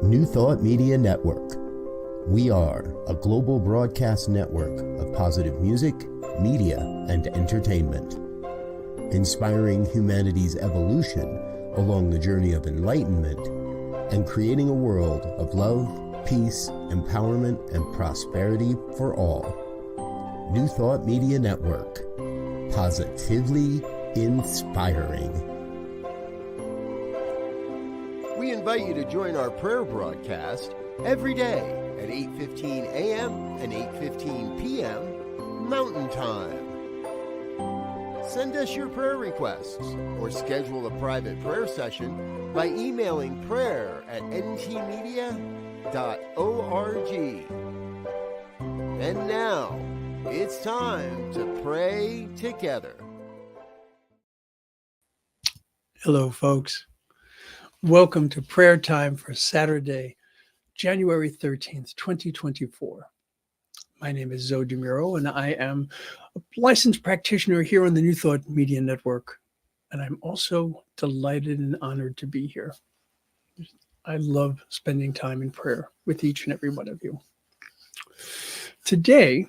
New Thought Media Network. We are a global broadcast network of positive music, media, and entertainment, inspiring humanity's evolution along the journey of enlightenment and creating a world of love, peace, empowerment, and prosperity for all. New Thought Media Network. Positively inspiring. We invite you to join our prayer broadcast every day at 8:15 a.m. and 8:15 p.m. Mountain Time. Send us your prayer requests or schedule a private prayer session by emailing prayer@ntmedia.org. And now, it's time to pray together. Hello, folks. Welcome to prayer time for Saturday, January 13th, 2024. My name is Muro, and I am a licensed practitioner here on the New Thought Media Network. And I'm also delighted and honored to be here. I love spending time in prayer with each and every one of you. Today,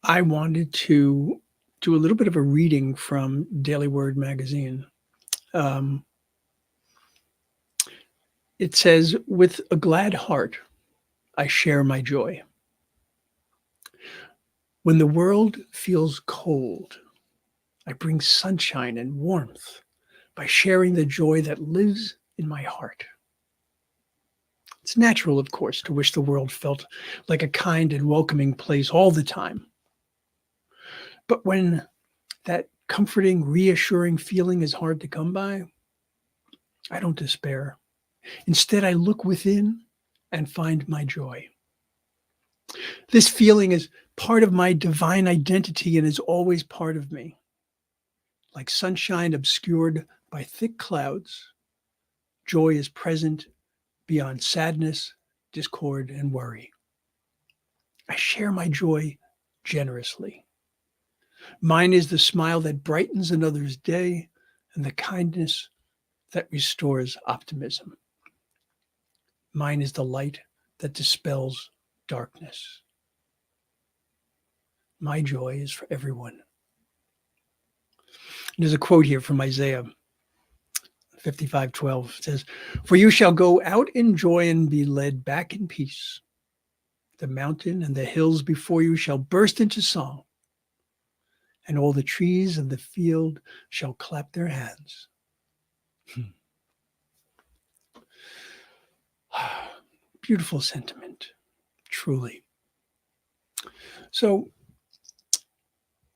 I wanted to do a little bit of a reading from Daily Word magazine. It says, "With a glad heart, I share my joy. When the world feels cold, I bring sunshine and warmth by sharing the joy that lives in my heart." It's natural, of course, to wish the world felt like a kind and welcoming place all the time. But when that comforting, reassuring feeling is hard to come by, I don't despair. Instead, I look within and find my joy. This feeling is part of my divine identity and is always part of me. Like sunshine obscured by thick clouds, joy is present beyond sadness, discord, and worry. I share my joy generously. Mine is the smile that brightens another's day and the kindness that restores optimism. Mine is the light that dispels darkness. My joy is for everyone. There's a quote here from Isaiah 55:12. It says, "For you shall go out in joy and be led back in peace. The mountain and the hills before you shall burst into song, and all the trees of the field shall clap their hands." Beautiful sentiment, truly. So,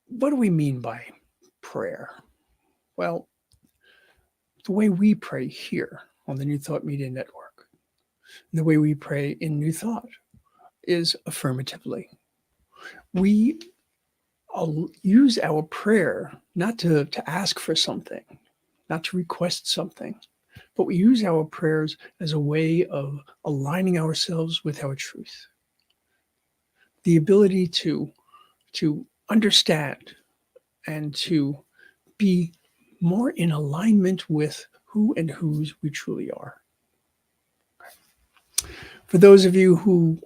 what do we mean by prayer? Well, the way we pray here on the New Thought Media Network, the way we pray in New Thought is affirmatively. We use our prayer not to ask for something, not to request something, but we use our prayers as a way of aligning ourselves with our truth. The ability to understand and to be more in alignment with who and whose we truly are. For those of you who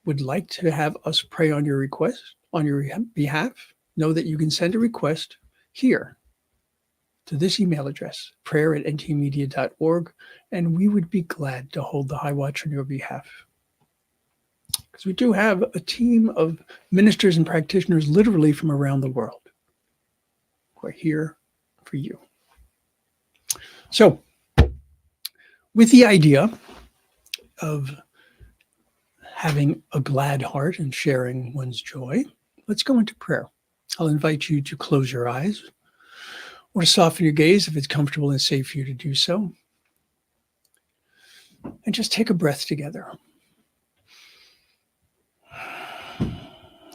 would like to have us pray on your request, on your behalf, know that you can send a request here to this email address, prayer@ntmedia.org, and we would be glad to hold the high watch on your behalf. Because we do have a team of ministers and practitioners literally from around the world who are here for you. So, with the idea of having a glad heart and sharing one's joy, let's go into prayer. I'll invite you to close your eyes or soften your gaze if it's comfortable and safe for you to do so. And just take a breath together.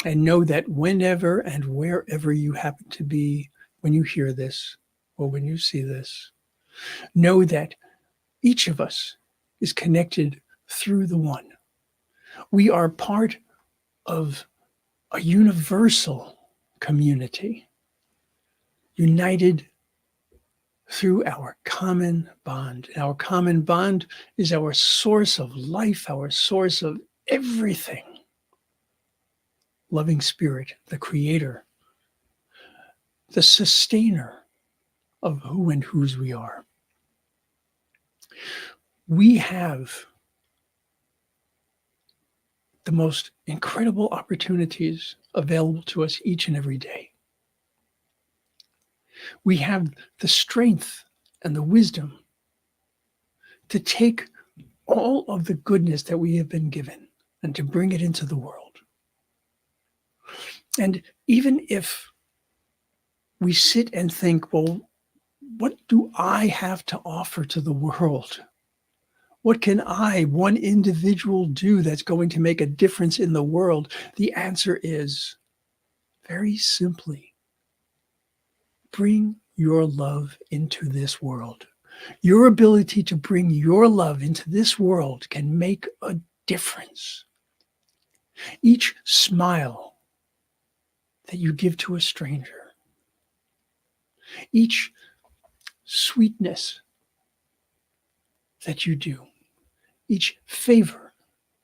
And know that whenever and wherever you happen to be when you hear this or when you see this, know that each of us is connected through the one. We are part of a universal community, united through our common bond. Our common bond is our source of life, our source of everything. Loving Spirit, the Creator, the sustainer of who and whose we are. We have the most incredible opportunities available to us each and every day. We have the strength and the wisdom to take all of the goodness that we have been given and to bring it into the world. And even if we sit and think, well, what do I have to offer to the world? What can I, one individual, do that's going to make a difference in the world? The answer is very simply, bring your love into this world. Your ability to bring your love into this world can make a difference. Each smile that you give to a stranger, each sweetness that you do, each favor,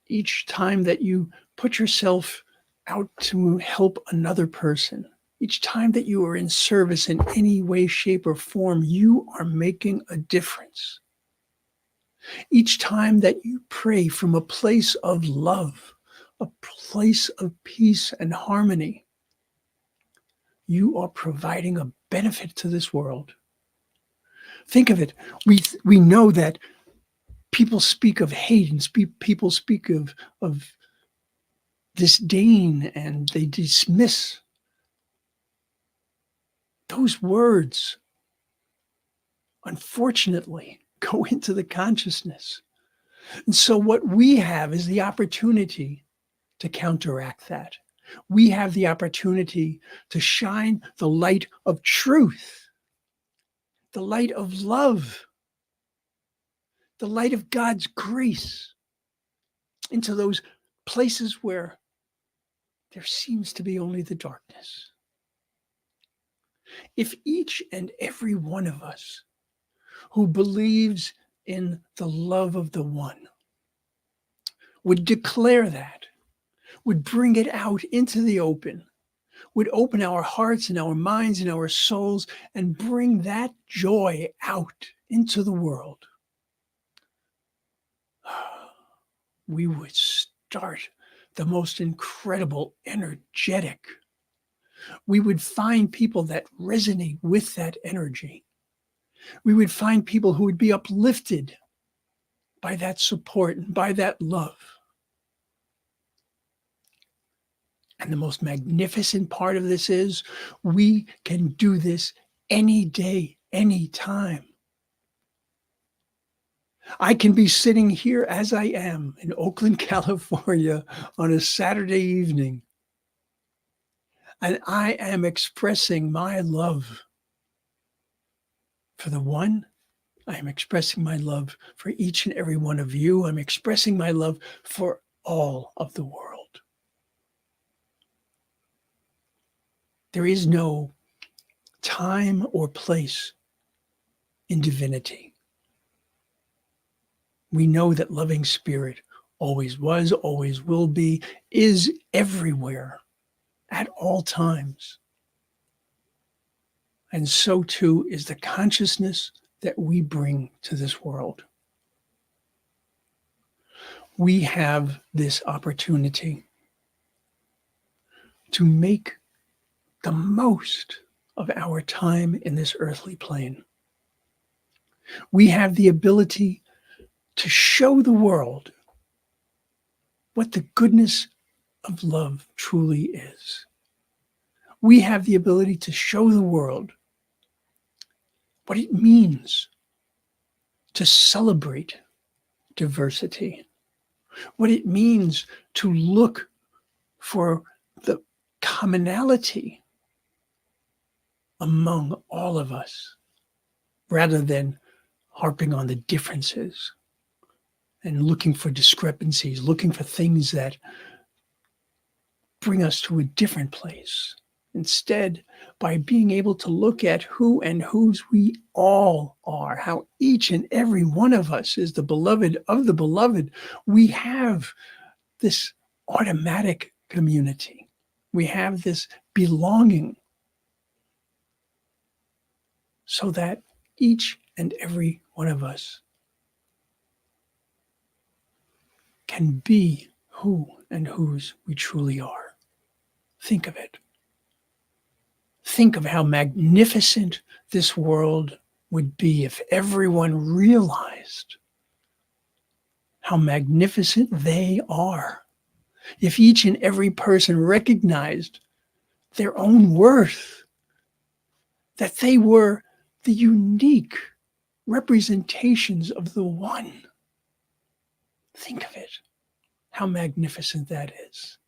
each time that you put yourself out to help another person, each time that you are in service in any way, shape, or form, you are making a difference. Each time that you pray from a place of love, a place of peace and harmony, you are providing a benefit to this world. Think of it. We know that people speak of hate and people speak of disdain, and they dismiss. Those words, unfortunately, go into the consciousness. And so what we have is the opportunity to counteract that. We have the opportunity to shine the light of truth, the light of love, the light of God's grace into those places where there seems to be only the darkness. If each and every one of us who believes in the love of the one would declare that, would bring it out into the open, would open our hearts and our minds and our souls and bring that joy out into the world, we would start the most incredible, energetic. We would find people that resonate with that energy. We would find people who would be uplifted by that support and by that love. And the most magnificent part of this is we can do this any day, any time. I can be sitting here as I am in Oakland, California on a Saturday evening, and I am expressing my love for the one. I am expressing my love for each and every one of you. I'm expressing my love for all of the world. There is no time or place in divinity. We know that loving Spirit always was, always will be, is everywhere at all times. And so too is the consciousness that we bring to this world. We have this opportunity to make the most of our time in this earthly plane. We have the ability to show the world what the goodness of love truly is. We have the ability to show the world what it means to celebrate diversity, what it means to look for the commonality among all of us, rather than harping on the differences and looking for discrepancies, looking for things that bring us to a different place. Instead, by being able to look at who and whose we all are, how each and every one of us is the beloved of the beloved, we have this automatic community. We have this belonging so that each and every one of us can be who and whose we truly are. Think of it. Think of how magnificent this world would be if everyone realized how magnificent they are. If each and every person recognized their own worth, that they were the unique representations of the one. Think of it, how magnificent that is.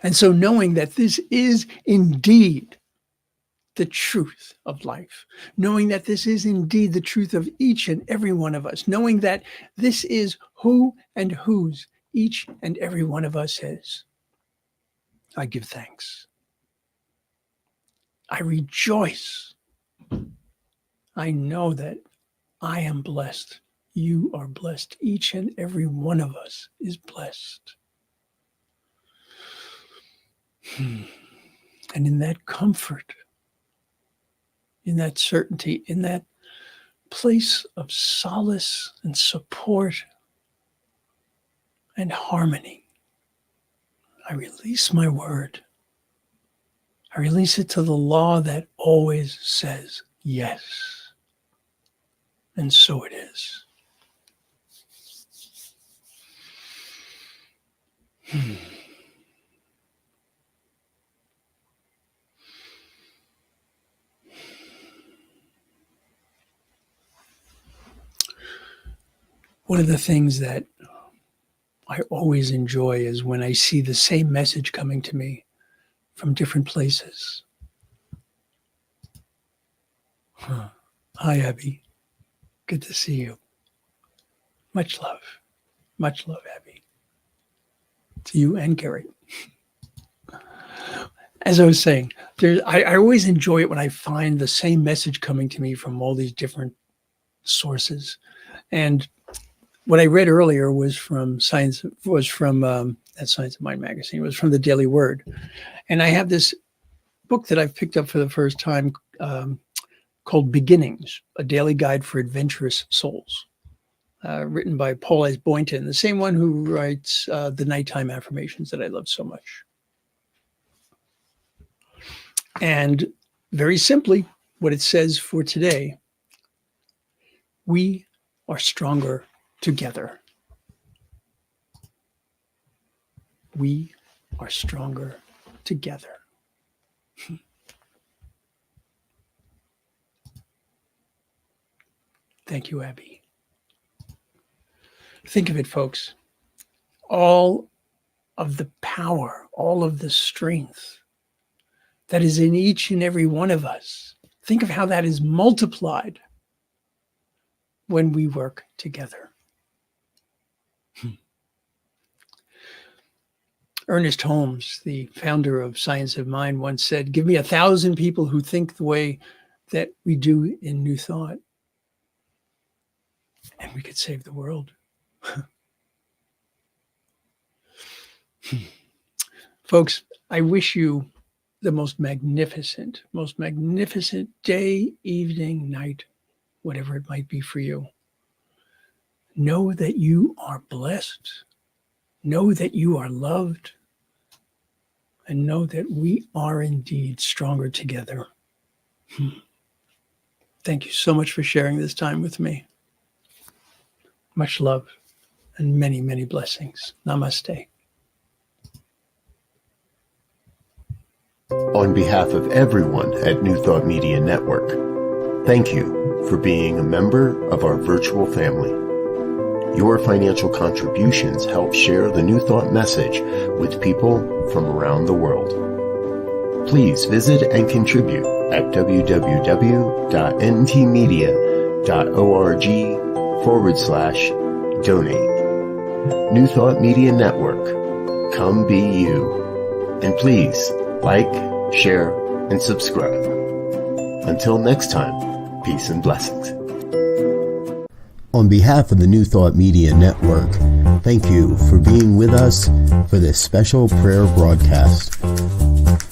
And so knowing that this is indeed the truth of life, knowing that this is indeed the truth of each and every one of us, knowing that this is who and whose each and every one of us is, I give thanks. I rejoice. I know that I am blessed. You are blessed. Each and every one of us is blessed. And in that comfort, in that certainty, in that place of solace and support and harmony, I release my word. I release it to the law that always says yes. And so it is. One of the things that I always enjoy is when I see the same message coming to me from different places. Hi, Abby. Good to see you. Much love. Much love, Abby. To you and Gary. As I was saying, I always enjoy it when I find the same message coming to me from all these different sources. And what I read earlier was from Science of Mind magazine. It was from the Daily Word. And I have this book that I've picked up for the first time called Beginnings, A Daily Guide for Adventurous Souls, written by Paul S. Boynton, the same one who writes the nighttime affirmations that I love so much. And very simply, what it says for today, we are stronger together. We are stronger together. Thank you, Abby. Think of it, folks. All of the power, all of the strength that is in each and every one of us. Think of how that is multiplied when we work together. Ernest Holmes, the founder of Science of Mind, once said, "Give me 1,000 people who think the way that we do in New Thought, and we could save the world." Folks, I wish you the most magnificent day, evening, night, whatever it might be for you. Know that you are blessed. Know that you are loved. And know that we are indeed stronger together. Thank you so much for sharing this time with me. Much love and many, many blessings. Namaste. On behalf of everyone at New Thought Media Network, thank you for being a member of our virtual family. Your financial contributions help share the New Thought message with people from around the world. Please visit and contribute at www.ntmedia.org/donate. New Thought Media Network. Come be you. And please like, share, and subscribe. Until next time, peace and blessings. On behalf of the New Thought Media Network, thank you for being with us for this special prayer broadcast.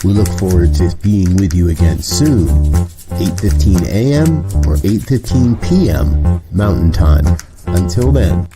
We look forward to being with you again soon, 8:15 a.m. or 8:15 p.m. Mountain Time. Until then.